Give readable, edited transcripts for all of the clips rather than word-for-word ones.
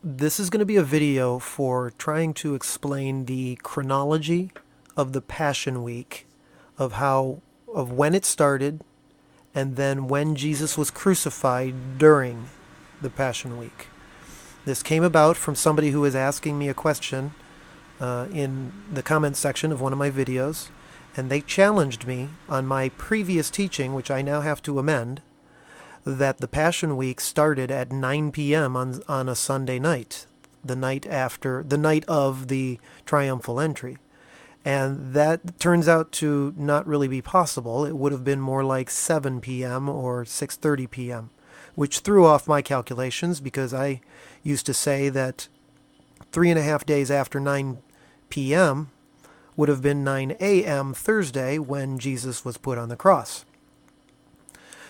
This is going to be a video for trying to explain the chronology of the Passion Week, of when it started, and then when Jesus was crucified during the Passion Week. This came about from somebody who was asking me a question in the comments section of one of my videos, and they challenged me on my previous teaching, which I now have to amend, that the Passion Week started at 9 p.m. on a Sunday night, the night of the triumphal entry. And that turns out to not really be possible. It would have been more like 7 p.m. or 6:30 p.m., which threw off my calculations because I used to say that 3.5 days after 9 p.m. would have been 9 a.m. Thursday when Jesus was put on the cross.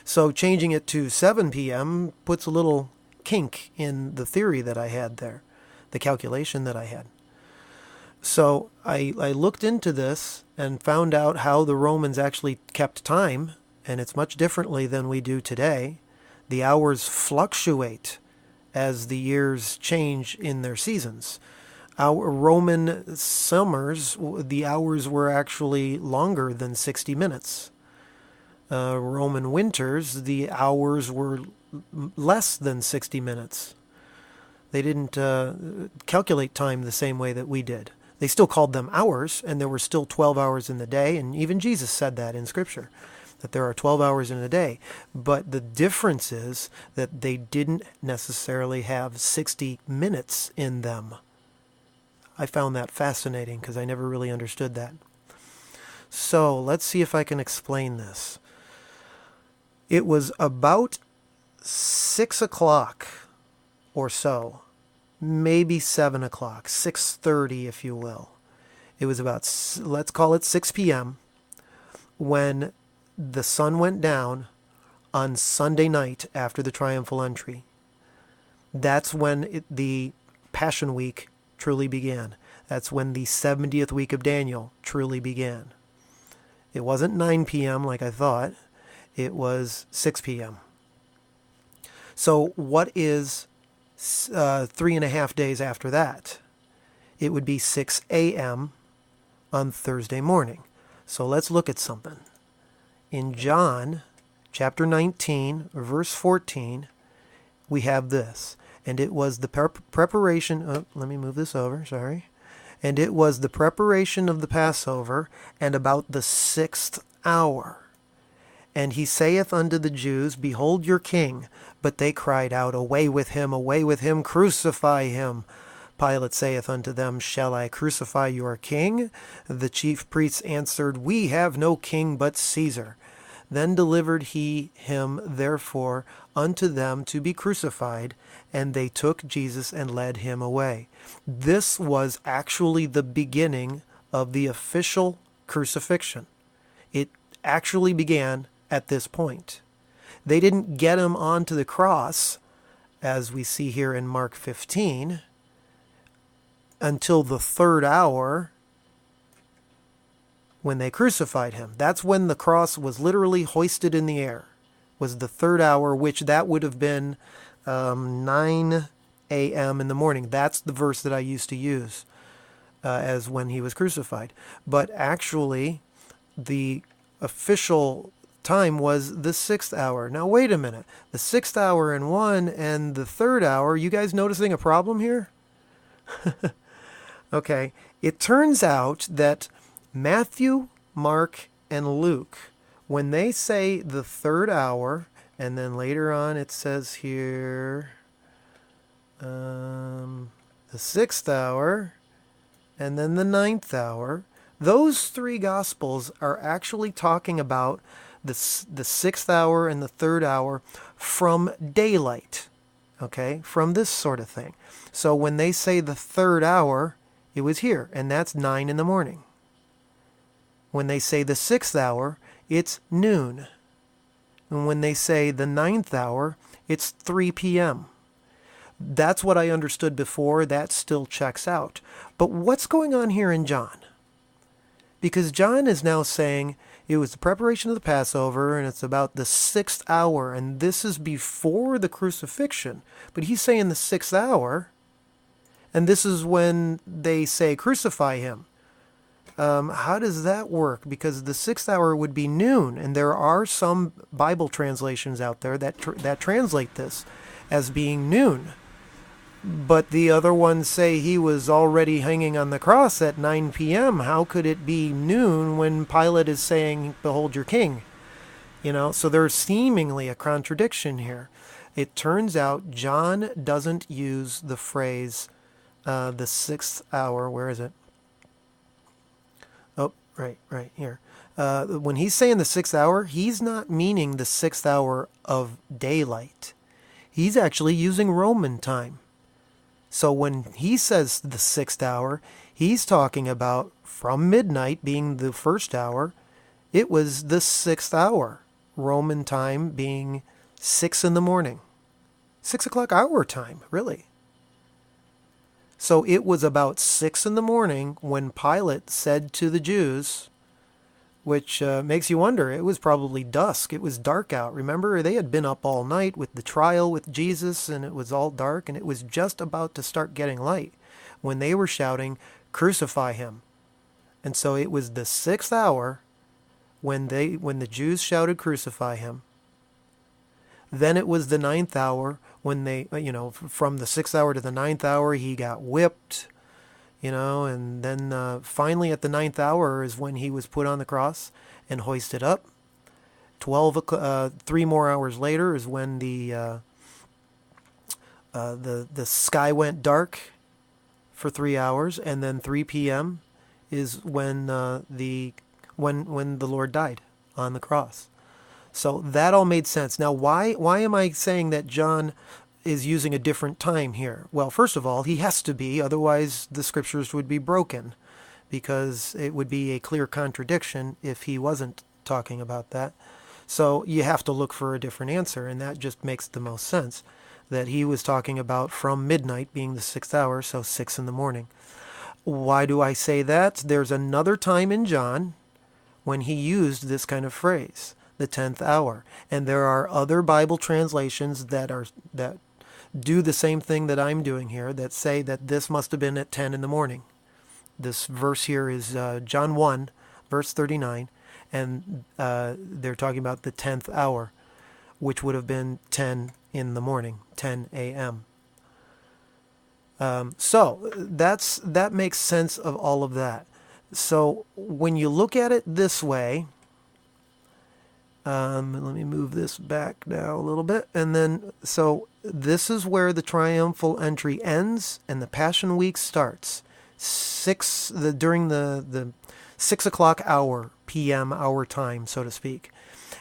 So changing it to 7 p.m. puts a little kink in the theory that I had there, the calculation that I had. So I looked into this and found out how the Romans actually kept time, and it's much differently than we do today. The hours fluctuate as the years change in their seasons. Our Roman summers, the hours were actually longer than 60 minutes. Roman winters, the hours were less than 60 minutes. They didn't calculate time the same way that we did. They still called them hours, and there were still 12 hours in the day, and even Jesus said that in Scripture, that there are 12 hours in a day. But the difference is that they didn't necessarily have 60 minutes in them. I found that fascinating because I never really understood that. So let's see if I can explain this. It was about 6 o'clock or so, maybe 7 o'clock, 6:30 if you will. It was about, let's call it 6 p.m. when the sun went down on Sunday night after the triumphal entry. That's when the Passion Week truly began. That's when the 70th week of Daniel truly began. It wasn't 9 p.m. like I thought. It was 6 p.m. So what is 3.5 days after that? It would be 6 a.m. on Thursday morning. So let's look at something. In John chapter 19, verse 14, we have this. And it was the preparation. Let me move this over. Sorry. And it was the preparation of the Passover, and about the 6th hour. And he saith unto the Jews, Behold your king. But they cried out, Away with him, crucify him. Pilate saith unto them, Shall I crucify your king? The chief priests answered, We have no king but Caesar. Then delivered he him therefore unto them to be crucified, and they took Jesus and led him away. This was actually the beginning of the official crucifixion. It actually began at this point. They didn't get him onto the cross, as we see here in Mark 15, until the 3rd hour when they crucified him. That's when the cross was literally hoisted in the air, was the 3rd hour, which that would have been 9 a.m. in the morning. That's the verse that I used to use as when he was crucified. But actually, the official time was the 6th hour. Now, wait a minute. The 6th hour in one and the 3rd hour, you guys noticing a problem here? Okay. It turns out that Matthew, Mark, and Luke, when they say the 3rd hour, and then later on it says here the 6th hour, and then the 9th hour, those 3 Gospels are actually talking about the 6th hour and the 3rd hour from daylight, okay, from this sort of thing. So when they say the 3rd hour, it was here, and that's 9 in the morning. When they say the 6th hour, it's noon. And when they say the 9th hour, it's 3 p.m. That's what I understood before. That still checks out. But what's going on here in John? Because John is now saying it was the preparation of the Passover, and it's about the 6th hour, and this is before the crucifixion. But he's saying the 6th hour, And this is when they say, crucify him. How does that work? Because the sixth hour would be noon, and there are some Bible translations out there that translate this as being noon. But the other ones say he was already hanging on the cross at 9 p.m. How could it be noon when Pilate is saying, behold your king? So there's seemingly a contradiction here. It turns out John doesn't use the phrase the sixth hour. Where is it? Oh, right here. When he's saying the sixth hour, he's not meaning the sixth hour of daylight. He's actually using Roman time. So when he says the sixth hour, he's talking about from midnight being the first hour. It was the sixth hour. Roman time being 6 in the morning. 6 o'clock our time, really. So it was about 6 in the morning when Pilate said to the Jews, which makes you wonder, it was probably dusk. It was dark out. Remember, they had been up all night with the trial with Jesus, and it was all dark, and it was just about to start getting light when they were shouting, crucify him. And so it was the sixth hour when the Jews shouted, crucify him. Then it was the ninth hour when they, from the sixth hour to the ninth hour, he got whipped, and then finally at the ninth hour is when he was put on the cross and hoisted up. 3 more hours later is when the sky went dark for 3 hours, and then 3 p.m. is when the Lord died on the cross. So that all made sense. Now, why am I saying that John is using a different time here? Well, first of all, he has to be, otherwise the scriptures would be broken, because it would be a clear contradiction if he wasn't talking about that. So you have to look for a different answer, and that just makes the most sense, that he was talking about from midnight being the sixth hour, so 6 in the morning. Why do I say that? There's another time in John when he used this kind of phrase, the 10th hour. And there are other Bible translations that do the same thing that I'm doing here, that say that this must have been at 10 in the morning. This verse here is John 1, verse 39, and they're talking about the 10th hour, which would have been 10 in the morning, 10 a.m. So that makes sense of all of that. So when you look at it this way, let me move this back now a little bit. And then, so this is where the triumphal entry ends and the Passion Week starts. During the 6 o'clock hour, p.m. our time, so to speak.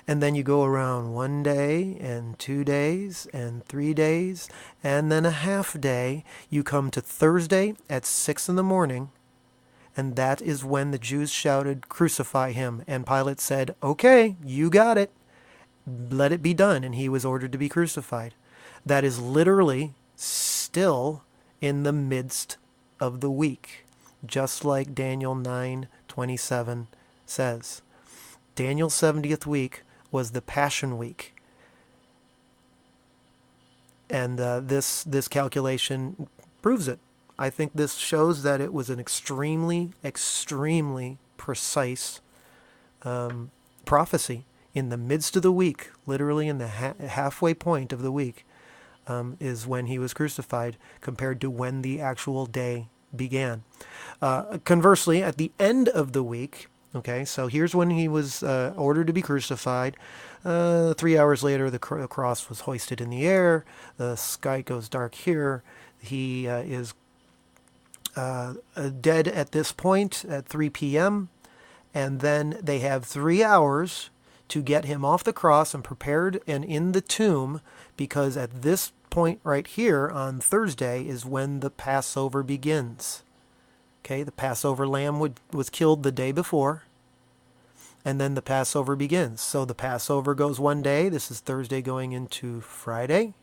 And then you go around 1 day and 2 days and 3 days and then a half day. You come to Thursday at 6 in the morning. And that is when the Jews shouted, crucify him. And Pilate said, okay, you got it. Let it be done. And he was ordered to be crucified. That is literally still in the midst of the week, just like Daniel 9:27 says. Daniel's 70th week was the Passion Week. And this calculation proves it. I think this shows that it was an extremely, extremely precise prophecy in the midst of the week, literally in the halfway point of the week, is when he was crucified compared to when the actual day began. Conversely, at the end of the week, okay, so here's when he was ordered to be crucified. 3 hours later, the cross was hoisted in the air. The sky goes dark here. He is dead at this point at 3 p.m. And then they have 3 hours to get him off the cross and prepared and in the tomb, because at this point right here on Thursday is when the Passover begins. Okay, the Passover lamb was killed the day before, and then the Passover begins. So the Passover goes 1 day. This is Thursday going into Friday.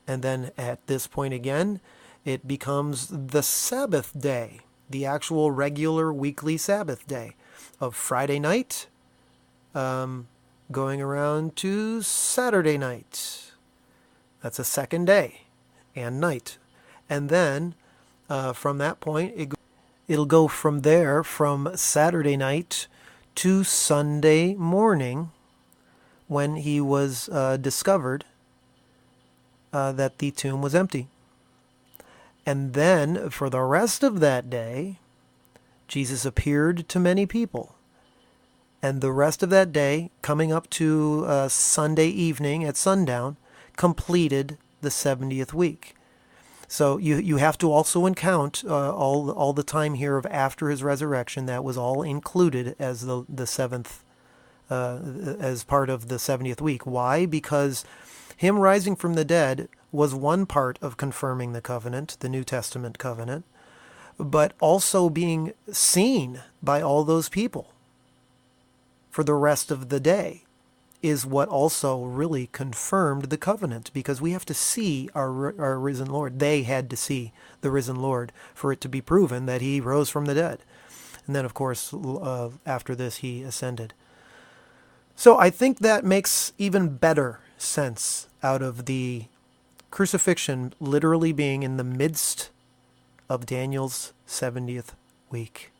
And then at this point again, it becomes the Sabbath day, the actual regular weekly Sabbath day of Friday night, going around to Saturday night. That's a second day and night. And then from that point, it'll go from there from Saturday night to Sunday morning when he was discovered that the tomb was empty. And then for the rest of that day, Jesus appeared to many people. And the rest of that day, coming up to Sunday evening at sundown, completed the 70th week. So you have to also count all the time here of after his resurrection. That was all included as the seventh, as part of the 70th week. Why? Because him rising from the dead was one part of confirming the covenant, the New Testament covenant, but also being seen by all those people for the rest of the day is what also really confirmed the covenant, because we have to see our risen Lord. They had to see the risen Lord for it to be proven that he rose from the dead. And then, of course, after this, he ascended. So I think that makes even better sense out of the crucifixion literally being in the midst of Daniel's 70th week.